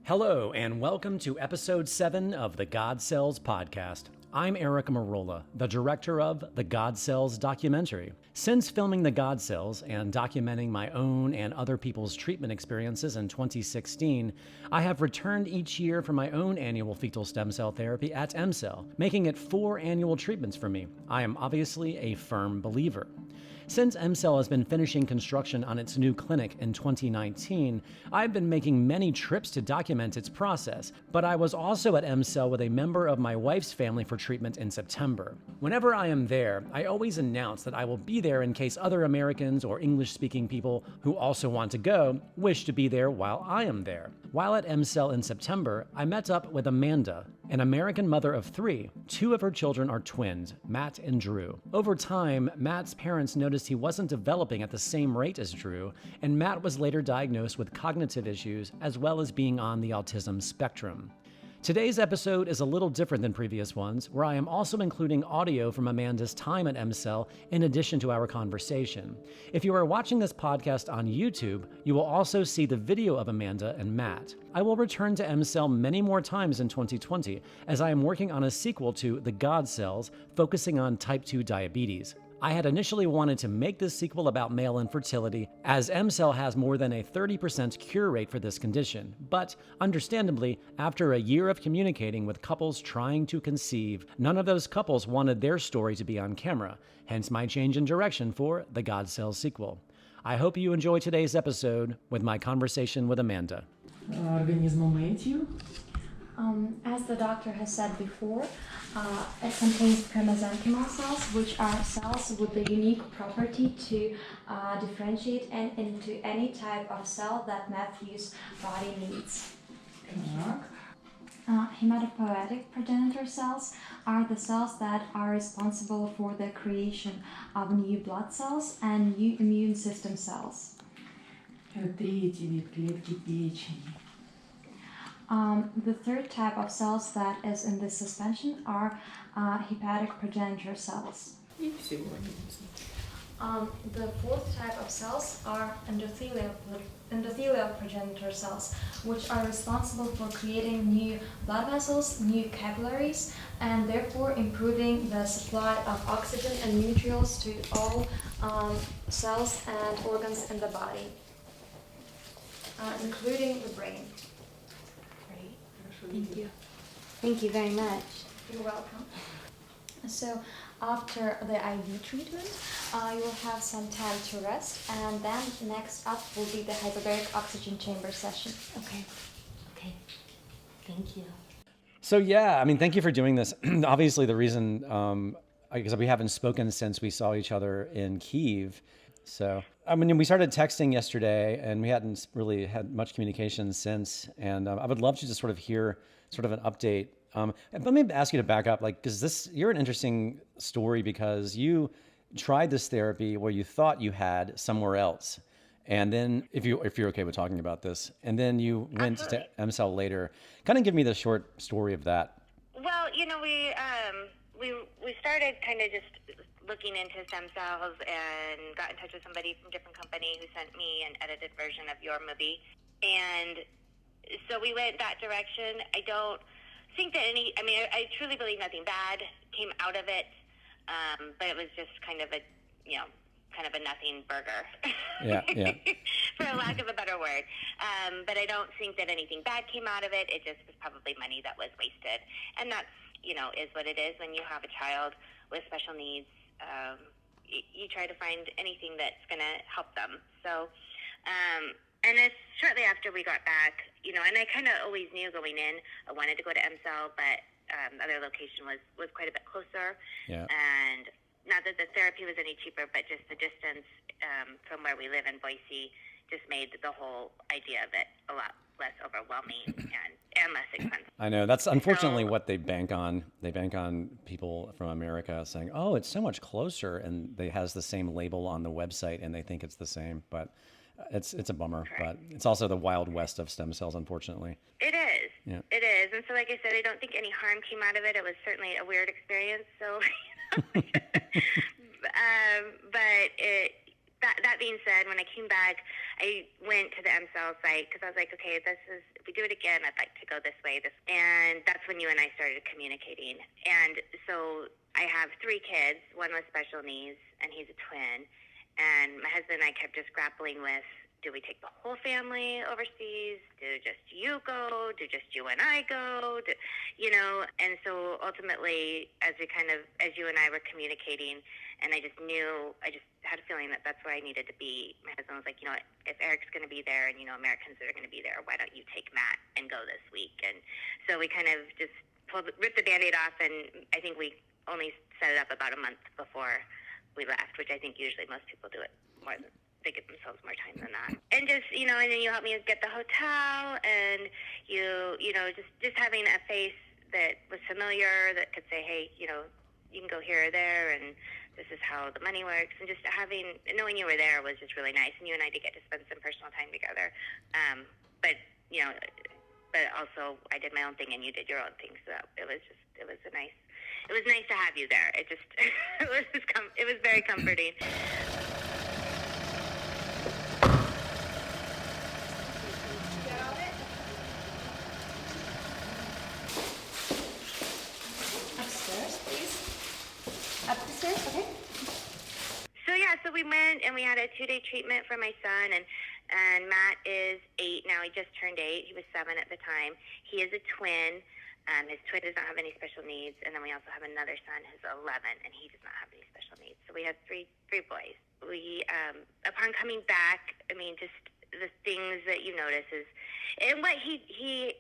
Hello, and welcome to episode 7 of the God Cells podcast. I'm Eric Merola, the director of the God Cells documentary. Since filming the God Cells and documenting my own and other people's treatment experiences in 2016, I have returned each year for my own annual fetal stem cell therapy at EmCell, making it 4 annual treatments for me. I am obviously a firm believer. Since EmCell has been finishing construction on its new clinic in 2019, I've been making many trips to document its process, but I was also at EmCell with a member of my wife's family for treatment in September. Whenever I am there, I always announce that I will be there in case other Americans or English-speaking people who also want to go wish to be there while I am there. While at EmCell in September, I met up with Amanda, an American mother of 3. 2 of her children are twins, Matt and Drew. Over time, Matt's parents noticed he wasn't developing at the same rate as Drew, and Matt was later diagnosed with cognitive issues as well as being on the autism spectrum. Today's episode is a little different than previous ones, where I am also including audio from Amanda's time at EmCell in addition to our conversation. If you are watching this podcast on YouTube, you will also see the video of Amanda and Matt. I will return to EmCell many more times in 2020, as I am working on a sequel to The God Cells, focusing on type 2 diabetes. I had initially wanted to make this sequel about male infertility, as EmCell has more than a 30% cure rate for this condition. But, understandably, after a year of communicating with couples trying to conceive, none of those couples wanted their story to be on camera, hence my change in direction for the God Cells sequel. I hope you enjoy today's episode with my conversation with Amanda. As the doctor has said before, it contains mesenchymal cells, which are cells with the unique property to differentiate into any type of cell that Matthew's body needs. Hematopoietic progenitor cells are the cells that are responsible for the creation of new blood cells and new immune system cells. The third type of cells that is in this suspension are hepatic progenitor cells. The fourth type of cells are endothelial progenitor cells, which are responsible for creating new blood vessels, new capillaries, and therefore improving the supply of oxygen and nutrients to all cells and organs in the body, including the brain. Thank you. Thank you very much. You're welcome. So after the IV treatment, you will have some time to rest, and then next up will be the hyperbaric oxygen chamber session. Okay. Thank you. So thank you for doing this. Obviously the reason, because we haven't spoken since we saw each other in Kiev. So, we started texting yesterday and we hadn't really had much communication since. And I would love to just sort of hear sort of an update. Let me ask you to back up, because you're an interesting story because you tried this therapy where you thought you had somewhere else. And then if you're okay with talking about this, and then you went to EmCell later, kind of give me the short story of that. Well, we started kind of just looking into stem cells and got in touch with somebody from a different company who sent me an edited version of your movie. And so we went that direction. I don't think that I truly believe nothing bad came out of it, but it was just kind of a nothing burger. Yeah. For a lack of a better word. But I don't think that anything bad came out of it. It just was probably money that was wasted. And that's, is what it is when you have a child with special needs. You try to find anything that's going to help them. So, and it's shortly after we got back, and I kind of always knew going in, I wanted to go to EmCell, but the other location was quite a bit closer. Yeah. And not that the therapy was any cheaper, but just the distance from where we live in Boise just made the whole idea of it a lot less overwhelming and less expensive. I know. That's unfortunately what they bank on. They bank on people from America saying, oh, it's so much closer, and they has the same label on the website, and they think it's the same. But it's a bummer. Correct. But it's also the wild west of stem cells, unfortunately. It is. Yeah. It is. And so, like I said, I don't think any harm came out of it. It was certainly a weird experience. So, but That being said, when I came back, I went to the EmCell site because I was like, okay, if we do it again, I'd like to go this way. And that's when you and I started communicating. And so I have 3 kids, one with special needs, and he's a twin. And my husband and I kept just grappling with, do we take the whole family overseas? Do just you go? Do just you and I go? And so ultimately, as you and I were communicating, and I just had a feeling that that's where I needed to be. My husband was like, if Eric's going to be there and, Americans that are going to be there, why don't you take Matt and go this week? And so we kind of just ripped the Band-Aid off, and I think we only set it up about a month before we left, which I think usually most people do it more than they give themselves more time than that. And just, and then you help me get the hotel, and just having a face that was familiar that could say, hey, you can go here or there, and this is how the money works. And just knowing you were there was just really nice. And you and I did get to spend some personal time together. But also I did my own thing and you did your own thing. So it was nice to have you there. It just, it was very comforting. Okay. So we went and we had a 2-day treatment for my son, and Matt is 8 now. He just turned 8. He was 7 at the time. He is a twin. His twin does not have any special needs, and then we also have another son who's 11, and he does not have any special needs. So we have three boys. We, upon coming back, just the things that you notice is, and what he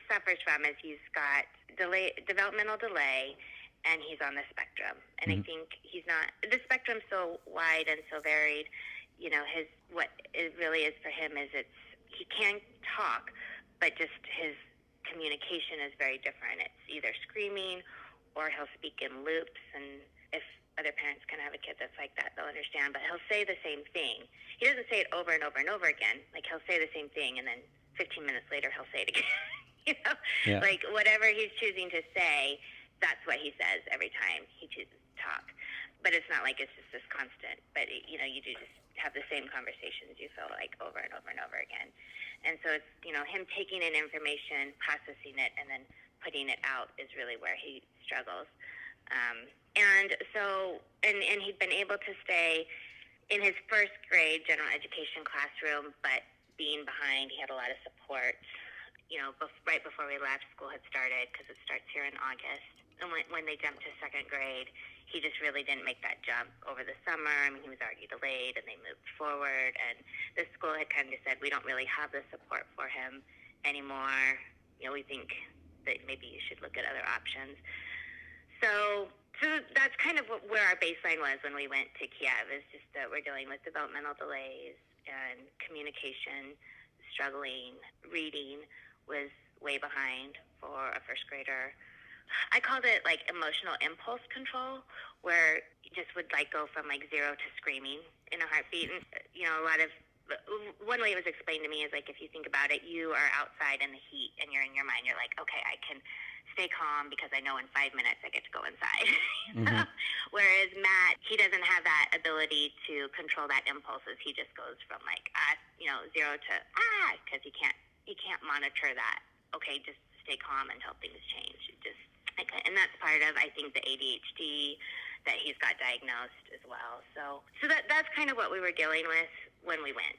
suffers from is he's got developmental delay. And he's on the spectrum. And I think the spectrum's so wide and so varied. What it really is for him is he can talk, but just his communication is very different. It's either screaming or he'll speak in loops. And if other parents can have a kid that's like that, they'll understand. But he'll say the same thing. He doesn't say it over and over and over again. Like, he'll say the same thing, and then 15 minutes later he'll say it again. Yeah. Like, whatever he's choosing to say, that's what he says every time he chooses to talk. But it's not like it's just this constant. But, you do just have the same conversations, you feel like, over and over and over again. And so it's, him taking in information, processing it, and then putting it out is really where he struggles. And he'd been able to stay in his first grade general education classroom, but being behind, he had a lot of support. Right before we left, school had started, because it starts here in August. And when they jumped to 2nd grade, he just really didn't make that jump over the summer. He was already delayed, and they moved forward. And the school had kind of said, we don't really have the support for him anymore. We think that maybe you should look at other options. So that's kind of where our baseline was when we went to Kiev, is just that we're dealing with developmental delays and communication, struggling, reading was way behind for a first grader. I called it like emotional impulse control, where you just would go from 0 to screaming in a heartbeat. And, one way it was explained to me is if you think about it, you are outside in the heat and you're in your mind. You're like, okay, I can stay calm because I know in 5 minutes I get to go inside. Mm-hmm. Whereas Matt, he doesn't have that ability to control that impulses. He just goes from 0 to because he can't monitor that. Okay, just stay calm until things change. And that's part of, I think, the ADHD that he's got diagnosed as well. So that's kind of what we were dealing with when we went.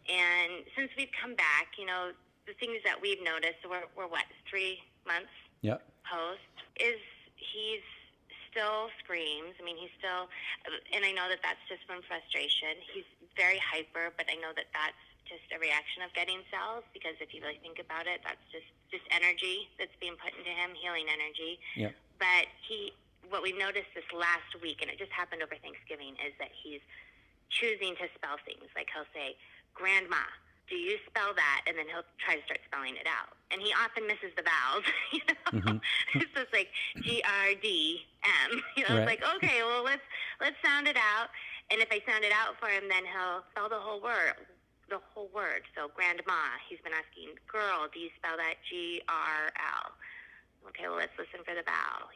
And since we've come back, the things that we've noticed, we're 3 months Yep. post, is he's still screams. He's still, and I know that that's just from frustration. He's very hyper, but I know that that's just a reaction of getting cells, because if you really think about it, that's just energy that's being put into him, healing energy. Yep. But what we noticed this last week, and it just happened over Thanksgiving, is that he's choosing to spell things. Like, he'll say, "Grandma, do you spell that?" And then he'll try to start spelling it out. And he often misses the vowels, Mm-hmm. It's just like GRDM. Right. It's like, okay, well, let's sound it out. And if I sound it out for him, then he'll spell the whole word. So grandma, he's been asking, "Girl, do you spell that GRL?" Okay, well, let's listen for the vowel.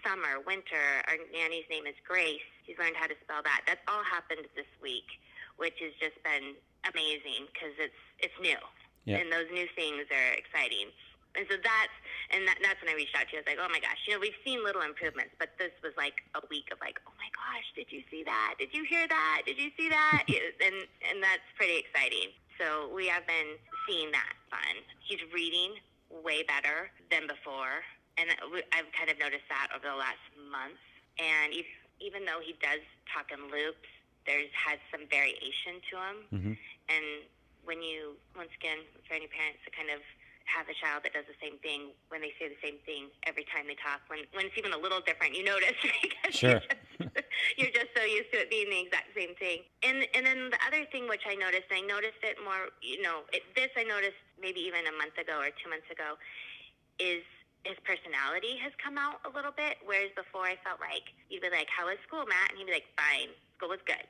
Summer, winter, our nanny's name is Grace. He's learned how to spell that. That's all happened this week. which has just been amazing because it's new. Yeah. And those new things are exciting. And so that's when I reached out to you. I was like, oh my gosh, we've seen little improvements, but this was like a week of like, oh my gosh, did you see that? Did you hear that? Did you see that? and that's pretty exciting. So we have been seeing that fun. He's reading way better than before, and I've kind of noticed that over the last month. And even though he does talk in loops, there's had some variation to him. Mm-hmm. And when you, once again, for any parents to kind of have a child that does the same thing when they say the same thing every time they talk, when it's even a little different, you notice because Sure. you're just so used to it being the exact same thing. And then the other thing which I noticed, and I noticed it more, this I noticed maybe even a month ago or 2 months ago, is his personality has come out a little bit, whereas before I felt like you'd be like, how was school, Matt? And he'd be like, fine, school was good.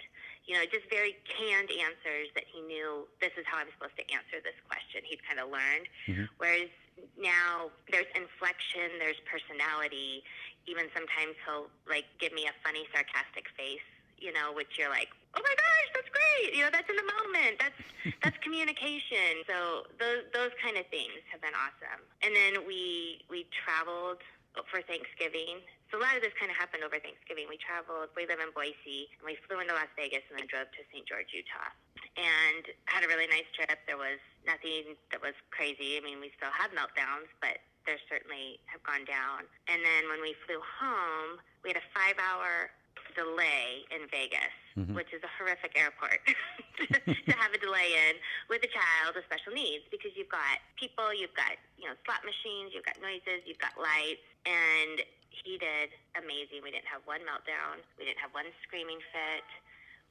Just very canned answers that he knew this is how I'm supposed to answer this question. He'd kind of learned. Mm-hmm. Whereas now there's inflection, there's personality. Even sometimes he'll like give me a funny, sarcastic face, which you're like, oh my gosh, that's great. That's in the moment. That's communication. So those kind of things have been awesome. And then we traveled for Thanksgiving. So a lot of this kind of happened over Thanksgiving. We live in Boise, and we flew into Las Vegas and then drove to St. George, Utah. And had a really nice trip. There was nothing that was crazy. I mean, we still have meltdowns, but they certainly have gone down. And then when we flew home, we had a 5-hour delay in Vegas, mm-hmm. which is a horrific airport to have a delay in with a child with special needs, because you've got people, you've got slot machines, you've got noises, you've got lights, and he did amazing. We didn't have one meltdown. We didn't have one screaming fit.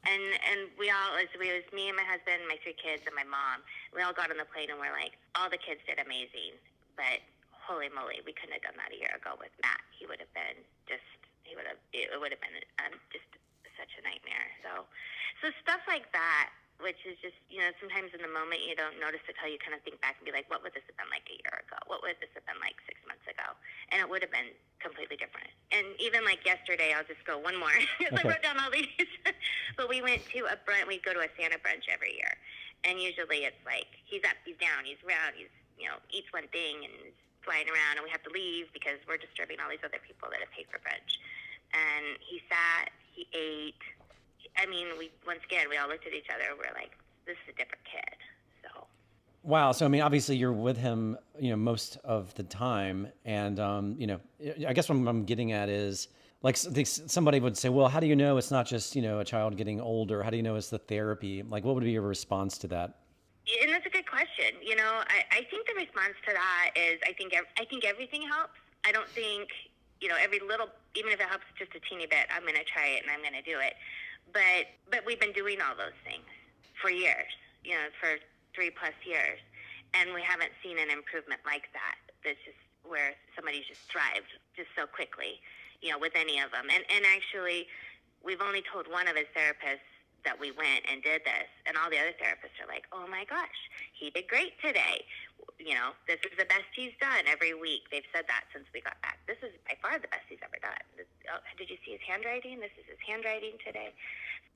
And we all, it was me and my husband, my 3 kids, and my mom. We all got on the plane and we're like, all the kids did amazing. But holy moly, we couldn't have done that a year ago with Matt. It would have been just such a nightmare. So stuff like that, which is just, sometimes in the moment you don't notice it till you kind of think back and be like, what would this have been like a year ago? What would this have been like 6 months ago? And it would have been completely different. And even like yesterday, I'll just go one more. I wrote down all these. But we went to we go to a Santa brunch every year. And usually it's like, he's up, he's down, he's round, he's, eats one thing and is flying around, and we have to leave because we're disturbing all these other people that have paid for brunch. And he sat, he ate. I mean, we all looked at each other. We're like, this is a different kid. So. Wow. So, I mean, obviously you're with him, most of the time. And, I guess what I'm getting at is, like, somebody would say, well, how do you know it's not just, a child getting older? How do you know it's the therapy? Like, what would be your response to that? And that's a good question. I think the response to that is, I think everything helps. I don't think, every little, even if it helps just a teeny bit, I'm going to try it and I'm going to do it. But we've been doing all those things for years, for 3+ years, and we haven't seen an improvement like that. That's just where somebody's just thrived just so quickly, with any of them. And actually, we've only told one of his therapists that we went and did this, and all the other therapists are like, oh my gosh, he did great today. This is the best he's done every week. They've said that since we got back. This is by far the best he's ever done. Did you see his handwriting? This is his handwriting today.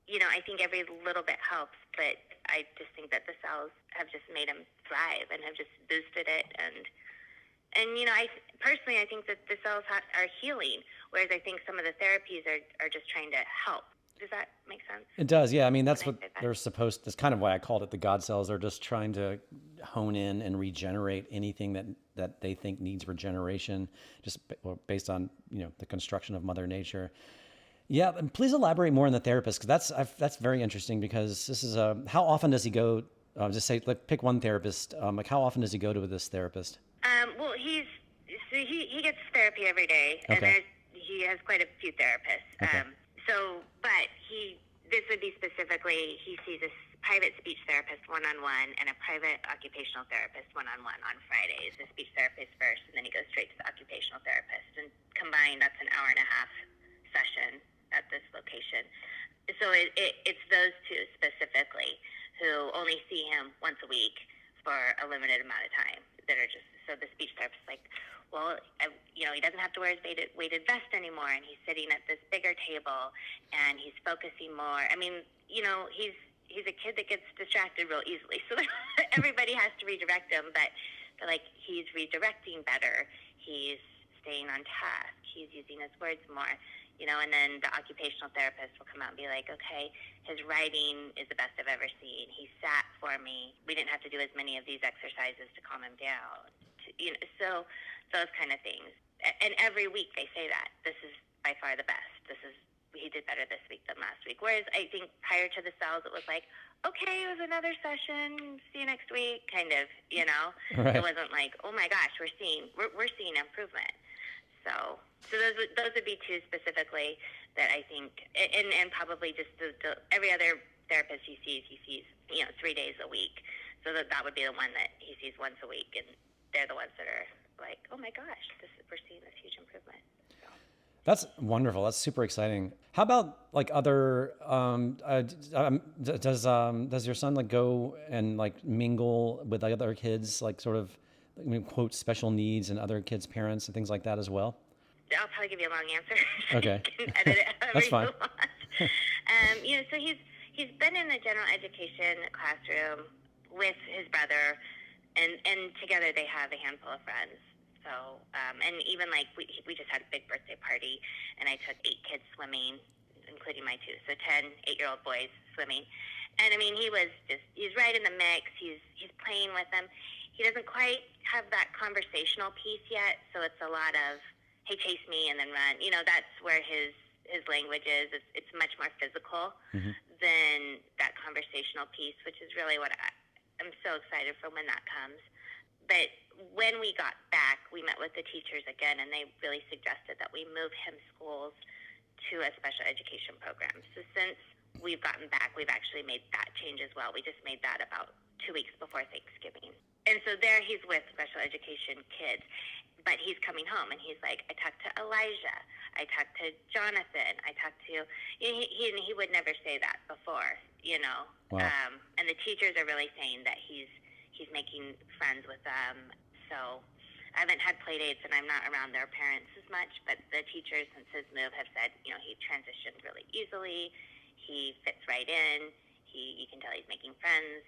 I think every little bit helps, but I just think that the cells have just made him thrive and have just boosted it. And I personally, I think that the cells are healing, whereas I think some of the therapies are just trying to help. Does that make sense? It does, yeah. I mean, that's what they're supposed to, that's kind of why I called it the God cells. They're just trying to hone in and regenerate anything that they think needs regeneration, just based on, the construction of Mother Nature. Yeah, and please elaborate more on the therapist, because that's very interesting, because this is how often does he go, just say, pick one therapist, how often does he go to this therapist? Well, he gets therapy every day, Okay. And he has quite a few therapists. Okay. But this would be specifically, he sees a private speech therapist one-on-one and a private occupational therapist one-on-one on Fridays. The speech therapist first, and then he goes straight to the occupational therapist. And combined, that's an hour-and-a-half session at this location. So it's those two specifically who only see him once a week for a limited amount of time that are just, so the speech therapist is like, well, he doesn't have to wear his weighted vest anymore, and he's sitting at this bigger table, and he's focusing more. I mean, he's he's a kid that gets distracted real easily. So everybody has to redirect him, but they're like, he's redirecting better. He's staying on task. He's using his words more, and then the occupational therapist will come out and be like, okay, his writing is the best I've ever seen. He sat for me. We didn't have to do as many of these exercises to calm him down. So those kind of things. And every week they say that this is by far the best. He did better this week than last week. Whereas I think prior to the cells, it was like, okay, it was another session. See you next week, kind of. Right. It wasn't like, oh my gosh, we're seeing improvement. So those would be two specifically that I think, and probably just every other therapist he sees 3 days a week. So that would be the one that he sees once a week, and they're the ones that are like, oh my gosh, we're seeing this huge improvement. So. That's wonderful. That's super exciting. How about like other? Does your son like go and like mingle with other kids, like sort of, quote, special needs and other kids' parents and things like that as well? I'll probably give you a long answer. Okay. You can edit it however That's fine. You want. So he's been in the general education classroom with his brother, and together they have a handful of friends. So, and even like we just had a big birthday party, and I took 8 kids swimming, including my 2, so 10 8-year-old boys swimming. And I mean, he's right in the mix. He's playing with them. He doesn't quite have that conversational piece yet, so it's a lot of, hey, chase me and then run. That's where his language is. It's much more physical than that conversational piece, which is really what I'm so excited for when that comes. But when we got back, we met with the teachers again, and they really suggested that we move him schools to a special education program. So since we've gotten back, we've actually made that change as well. We just made that about 2 weeks before Thanksgiving. And so there he's with special education kids, but he's coming home, and he's like, I talked to Elijah, I talked to Jonathan, I talked to, he would never say that before, Wow. And the teachers are really saying that he's making friends with them. So I haven't had play dates, and I'm not around their parents as much, but the teachers since his move have said, he transitioned really easily. He fits right in. You can tell he's making friends.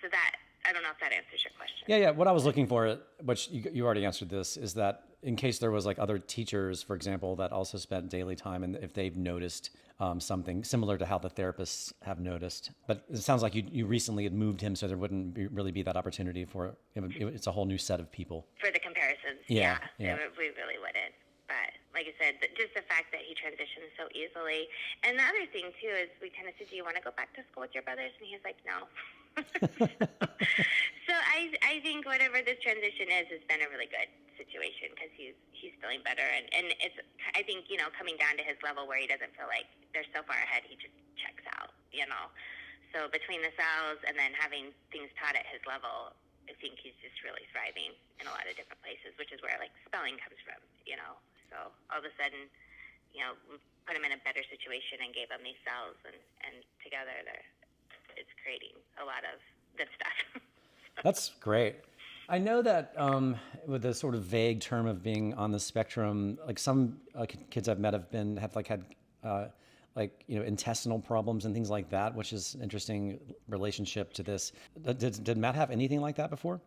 So that, I don't know if that answers your question. Yeah. What I was looking for, which you already answered this, is that in case there was like other teachers, for example, that also spent daily time, and if they've noticed something similar to how the therapists have noticed. But it sounds like you recently had moved him, so there wouldn't really be that opportunity for it's a whole new set of people. For the comparisons, yeah. We really wouldn't. But like I said, just the fact that he transitions so easily. And the other thing, too, is we kind of said, do you want to go back to school with your brothers? And he's like, no. So I think whatever this transition is has been a really good situation, because he's feeling better. And it's, I think, coming down to his level where he doesn't feel like they're so far ahead, he just checks out, So between the cells and then having things taught at his level, I think he's just really thriving in a lot of different places, which is where like spelling comes from, So all of a sudden, we put him in a better situation and gave him these cells, and together it's creating a lot of good stuff. That's great. I know that with the sort of vague term of being on the spectrum, like some kids I've met have had intestinal problems and things like that, which is an interesting relationship to this. Did Matt have anything like that before?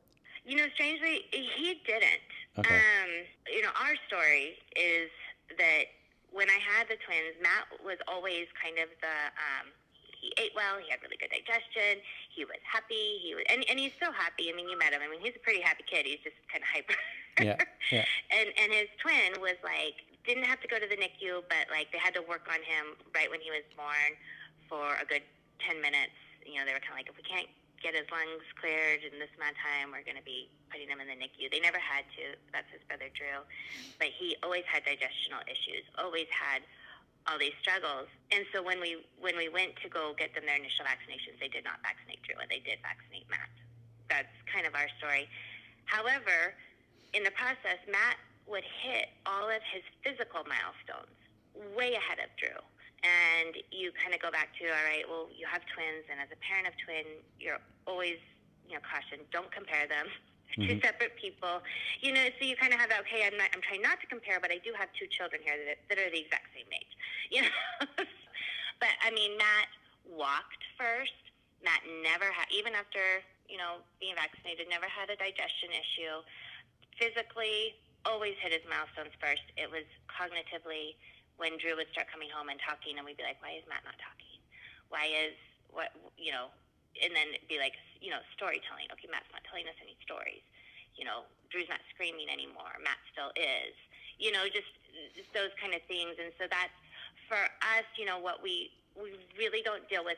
Strangely, he didn't. Okay. Our story is that when I had the twins, Matt was always kind of he ate well, he had really good digestion, he was happy, and he's still happy. I mean, you met him. I mean, he's a pretty happy kid. He's just kind of hyper. Yeah. And his twin was like, didn't have to go to the NICU, but like they had to work on him right when he was born for a good 10 minutes. They were kind of like, if we can't get his lungs cleared in this amount of time, we're going to be putting him in the NICU. They never had to. That's his brother Drew. But he always had digestional issues, always had all these struggles. And so when we went to go get them their initial vaccinations, they did not vaccinate Drew, and they did vaccinate Matt. That's kind of our story. However, in the process, Matt would hit all of his physical milestones way ahead of Drew. And you kind of go back to, all right, well, you have twins, and as a parent of twin, you're always, cautioned, don't compare them. Two separate people, so you kind of have that, okay, I'm trying not to compare, but I do have 2 children here that are the exact same age, But, I mean, Matt walked first. Matt never had, even after, being vaccinated, never had a digestion issue. Physically, always hit his milestones first. It was cognitively when Drew would start coming home and talking, and we'd be like, why is Matt not talking? And then it'd be like, storytelling. Okay, Matt's not telling us any stories. Drew's not screaming anymore. Matt still is. Just those kind of things. And so that's, for us, what we really don't deal with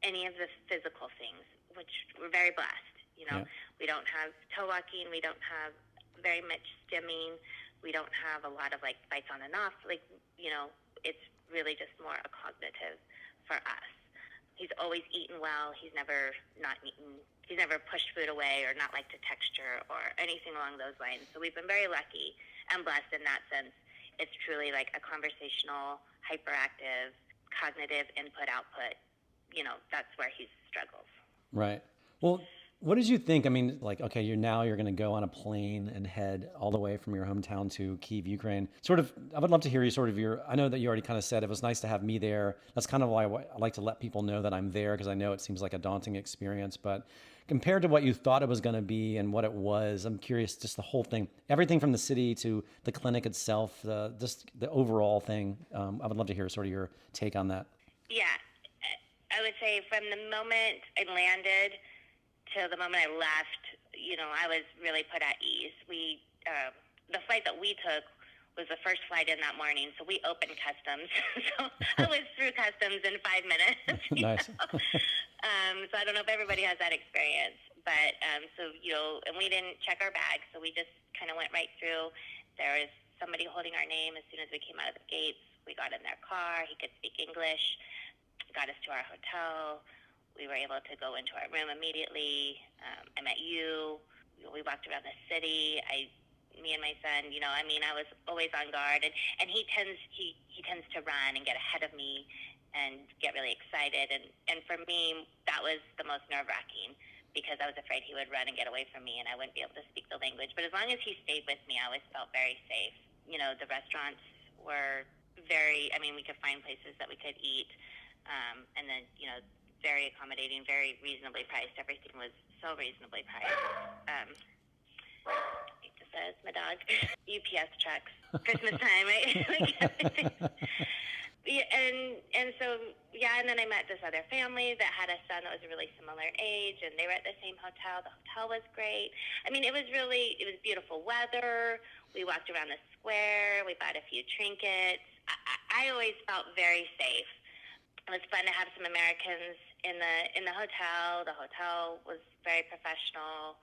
any of the physical things, which we're very blessed. Yeah. We don't have toe walking. We don't have very much stimming. We don't have a lot of bites on and off. It's really just more a cognitive for us. He's always eaten well. He's never not eaten. He's never pushed food away or not liked a texture or anything along those lines. So we've been very lucky and blessed in that sense. It's truly like a conversational, hyperactive, cognitive input-output. That's where he struggles. Right. Well, what did you think? I mean, okay, you're going to go on a plane and head all the way from your hometown to Kiev, Ukraine. I would love to hear you I know that you already kind of said it was nice to have me there. That's kind of why I like to let people know that I'm there, because I know it seems like a daunting experience. But compared to what you thought it was going to be and what it was, I'm curious, just the whole thing, everything from the city to the clinic itself, just the overall thing. I would love to hear sort of your take on that. Yeah. I would say from the moment I landed till the moment I left, I was really put at ease. The flight that we took was the first flight in that morning, so we opened customs. So I was through customs in 5 minutes. Nice. So I don't know if everybody has that experience, but and we didn't check our bags, so we just kind of went right through. There was somebody holding our name as soon as we came out of the gates. We got in their car. He could speak English. Got us to our hotel. We were able to go into our room immediately. I met you. We walked around the city. Me and my son, I was always on guard. And he tends to run and get ahead of me and get really excited. And for me, that was the most nerve-wracking, because I was afraid he would run and get away from me and I wouldn't be able to speak the language. But as long as he stayed with me, I always felt very safe. The restaurants were we could find places that we could eat. And then, very accommodating, very reasonably priced. Everything was so reasonably priced. It says my dog. UPS trucks. Christmas time, right? Yeah, and so, and then I met this other family that had a son that was a really similar age, and they were at the same hotel. The hotel was great. It was beautiful weather. We walked around the square. We bought a few trinkets. I always felt very safe. It was fun to have some Americans in the hotel. The hotel was very professional.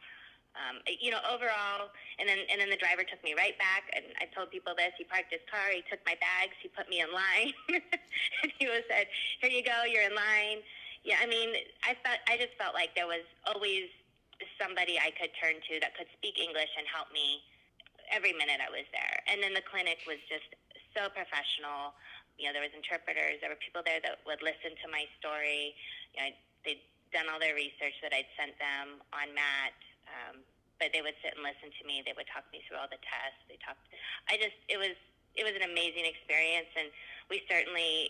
Overall, and then the driver took me right back, and I told people this. He parked his car. He took my bags. He put me in line, and he said, "Here you go. You're in line." Yeah, I just felt like there was always somebody I could turn to that could speak English and help me every minute I was there. And then the clinic was just so professional. There was interpreters. There were people there that would listen to my story. They'd done all their research that I'd sent them on Matt, but they would sit and listen to me. They would talk me through all the tests. It was an amazing experience, and we certainly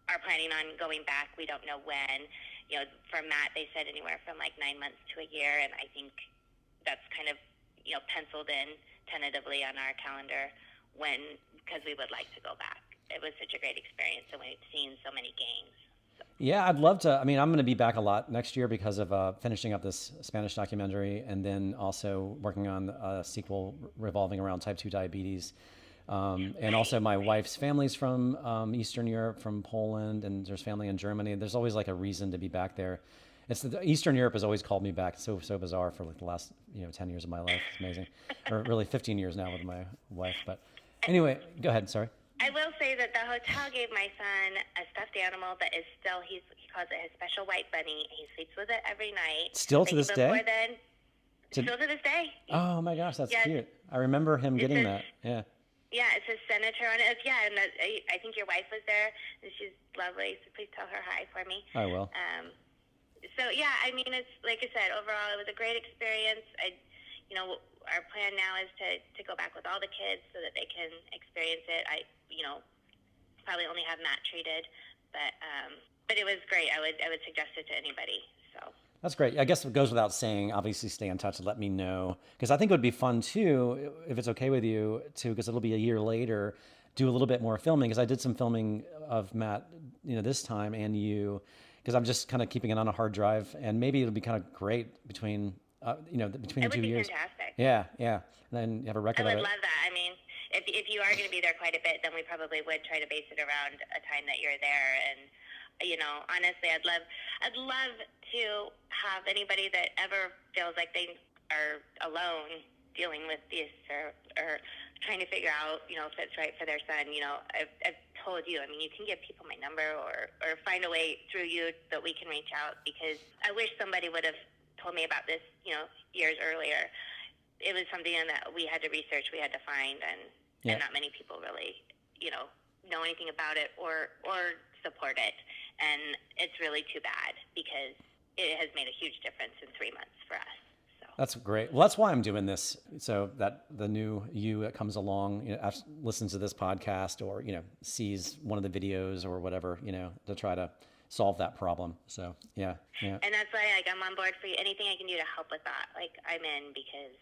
are planning on going back. We don't know when. For Matt, they said anywhere from 9 months to a year, and I think that's kind of penciled in tentatively on our calendar because we would like to go back. It was such a great experience, and we've seen so many games. Yeah, I'd love to. I'm going to be back a lot next year because of finishing up this Spanish documentary, and then also working on a sequel revolving around type 2 diabetes. And also my wife's family's from Eastern Europe, from Poland, and there's family in Germany. There's always a reason to be back there. Eastern Europe has always called me back. It's so bizarre for the last 10 years of my life. It's amazing. Or really 15 years now with my wife. But anyway, go ahead. Sorry. I will say that the hotel gave my son a stuffed animal that is still, he calls it his special white bunny. He sleeps with it every night. Still to this day? Still to this day. Oh my gosh, that's cute. I remember him getting that. Yeah. Yeah, it says Senator on it. And I think your wife was there, and she's lovely, so please tell her hi for me. I will. So, yeah, it's like I said, overall, it was a great experience. Our plan now is to go back with all the kids so that they can experience it. I probably only have Matt treated, but but it was great. I would suggest it to anybody. So. That's great. I guess it goes without saying, obviously stay in touch and let me know. Because I think it would be fun too, if it's okay with you too, because it'll be a year later, do a little bit more filming. Because I did some filming of Matt, this time, and you, because I'm just kind of keeping it on a hard drive, and maybe it'll be kind of great between, between the 2 years. Fantastic. Yeah. And then you have a record of it. I would love that. I mean, if you are going to be there quite a bit, then we probably would try to base it around a time that you're there. And honestly, I'd love to have anybody that ever feels like they are alone dealing with this or trying to figure out, if it's right for their son. I've told you, I mean, you can give people my number or find a way through you that we can reach out, because I wish somebody would have told me about this, years earlier. It was something that we had to research, we had to find, and not many people really, know anything about it or support it. And it's really too bad, because it has made a huge difference in 3 months for us. So. That's great. Well, that's why I'm doing this, so that the new you that comes along, listens to this podcast or, sees one of the videos or whatever, to try to solve that problem. So, yeah. And that's why, I'm on board for you. Anything I can do to help with that, I'm in, because,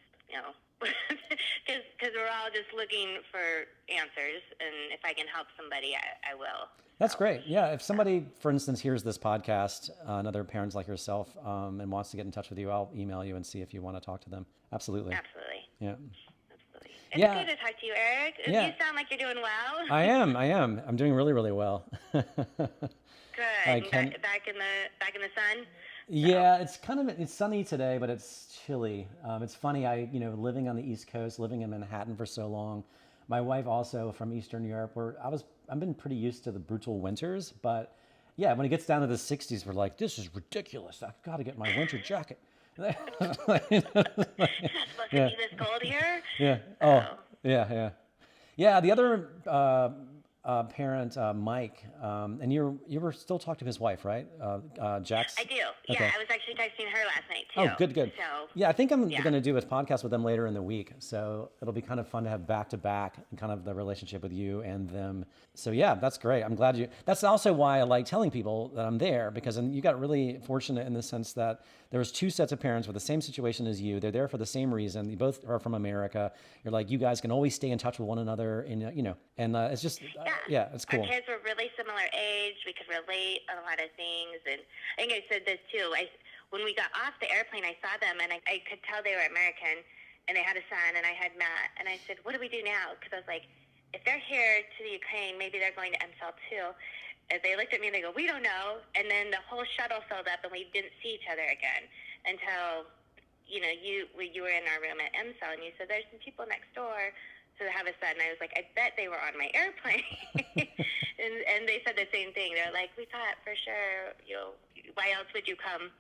because we're all just looking for answers, and if I can help somebody, I will. That's great. Yeah. If somebody, for instance, hears this podcast, another parents like yourself, and wants to get in touch with you, I'll email you and see if you want to talk to them. Absolutely. Yeah. Absolutely. It's good to talk to you, Eric. Yeah. You sound like you're doing well. I am. I'm doing really, really well. Good. Back in the sun. Yeah, it's sunny today, but it's chilly. It's funny. Living on the East Coast, living in Manhattan for so long. My wife also from Eastern Europe, where I've been pretty used to the brutal winters, but yeah, when it gets down to the 60s, we're like, this is ridiculous. I've got to get my winter jacket. It's supposed to be this cold here. Yeah. Oh, yeah. Yeah. The other parent, Mike, and you were still talking to his wife, right? Jax? I do. Okay. Yeah, I was actually texting her last night too. Oh, good. So, yeah, I think I'm going to do a podcast with them later in the week. So it'll be kind of fun to have back to back and kind of the relationship with you and them. So yeah, that's great. I'm glad that's also why I like telling people that I'm there, because you got really fortunate in the sense that there was 2 sets of parents with the same situation as you. They're there for the same reason. You both are from America. You're like, you guys can always stay in touch with one another, and and it's just it's cool. Our kids were really similar age. We could relate on a lot of things, and I think I said this too. When we got off the airplane, I saw them, and I could tell they were American, and they had a son, and I had Matt, and I said, what do we do now? Because I was like, if they're here to the Ukraine, maybe they're going to EmCell too. And they looked at me and they go, we don't know. And then the whole shuttle filled up, and we didn't see each other again until, you were in our room at EmCell, and you said, there's some people next door to have a son. And I was like, I bet they were on my airplane. and they said the same thing. They're like, we thought for sure, why else would you come,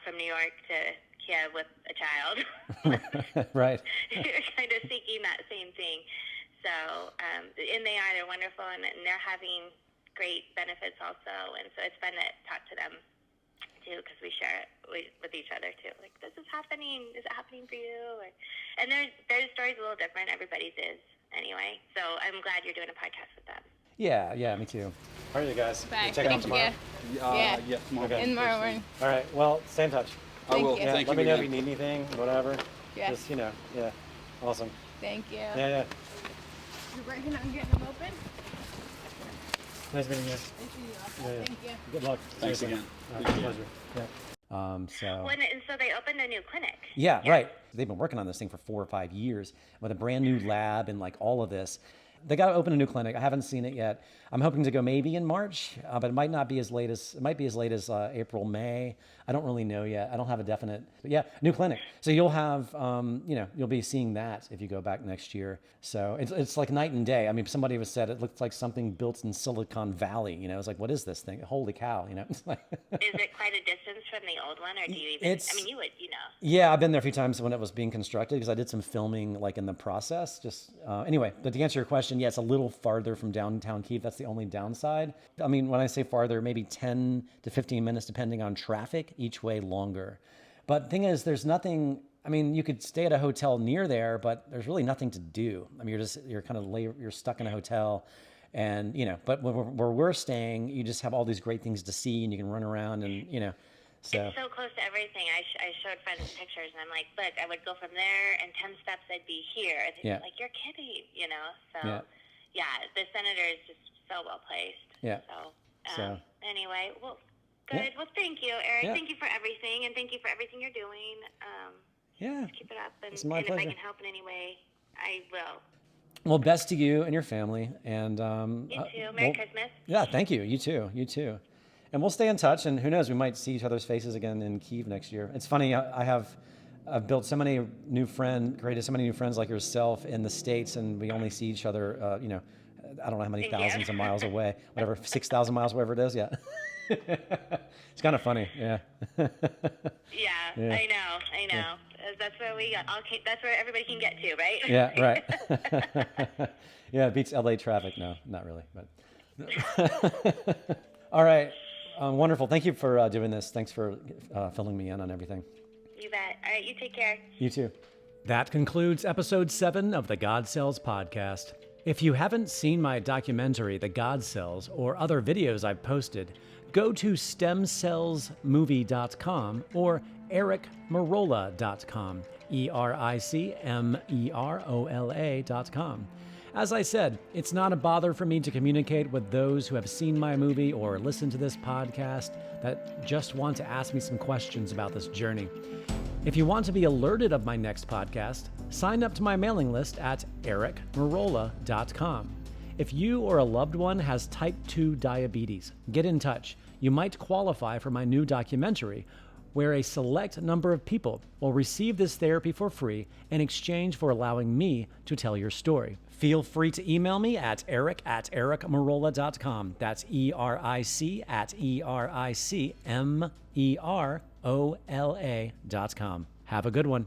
from New York to Kiev with a child? Right. You're kind of seeking that same thing. So, and they're wonderful, and they're having great benefits also. And so it's fun to talk to them too, because we share it with each other too. Like, this is happening. Is it happening for you? And their story's a little different. Everybody's is anyway. So I'm glad you're doing a podcast with them. Yeah, me too. How are you guys? Bye. Check it out tomorrow? Yeah, tomorrow. Okay. in tomorrow morning. All right. Well, stay in touch. I will. Yeah, Thank let you me know again. if you need anything, whatever. Yeah. Just, awesome. Thank you. Yeah. You're working on getting them open? Nice meeting you. Nice to meet you also. Yeah. Thank you. Good luck. Thanks Seriously. again. Pleasure. Yeah. And so they opened a new clinic. Yeah, right. They've been working on this thing for 4 or 5 years with a brand new lab and like all of this. They got to open a new clinic. I haven't seen it yet. I'm hoping to go maybe in March, but it might be as late as April, May. I don't really know yet. I don't have a definite, but yeah, new clinic. So you'll have, you'll be seeing that if you go back next year. So it's like night and day. I mean, somebody was said it looked like something built in Silicon Valley. It's like, what is this thing? Holy cow! It's like. Is it quite a distance from the old one, or do you even? You would, Yeah, I've been there a few times when it was being constructed because I did some filming like in the process. Just anyway, but to answer your question, yeah, it's a little farther from downtown Kiev. That's the only downside. I mean, when I say farther, maybe 10 to 15 minutes, depending on traffic, each way longer. But the thing is, there's nothing. I mean, you could stay at a hotel near there, but there's really nothing to do. I mean, you're stuck in a hotel. And, but where we're staying, you just have all these great things to see and you can run around and, so. It's so close to everything. I showed friends pictures, and I'm like, look, I would go from there, and 10 steps I'd be here. And they'd be like, you're kidding, So, the senator is just so well placed. Yeah. So, anyway, well, good. Well, thank you, Eric. Yeah. Thank you for everything, and thank you for everything you're doing. Just keep it up, and It's my if I pleasure. can help in any way, I will. Well, best to you and your family. And You too. Merry Christmas. Yeah, thank you. You too. And we'll stay in touch. And who knows, we might see each other's faces again in Kiev next year. It's funny. I've built so many created so many new friends like yourself in the States, and we only see each other. I don't know how many thousands of miles away. Whatever, 6,000 miles, wherever it is. Yeah. It's kind of funny. Yeah. Yeah, I know. Yeah. That's where that's where everybody can get to, right? Yeah, right. Yeah, it beats LA traffic. No, not really. But all right, wonderful. Thank you for doing this. Thanks for filling me in on everything. You bet. All right, you take care. You too. That concludes episode 7 of the God Cells podcast. If you haven't seen my documentary, The God Cells, or other videos I've posted, go to stemcellsmovie.com or ericmerola.com, EricMerola.com. As I said, it's not a bother for me to communicate with those who have seen my movie or listened to this podcast that just want to ask me some questions about this journey. If you want to be alerted of my next podcast, sign up to my mailing list at ericmerola.com. If you or a loved one has type 2 diabetes, get in touch. You might qualify for my new documentary, where a select number of people will receive this therapy for free in exchange for allowing me to tell your story. Feel free to email me at eric@ericmerola.com. That's ERIC@ERICMEROLA.com. Have a good one.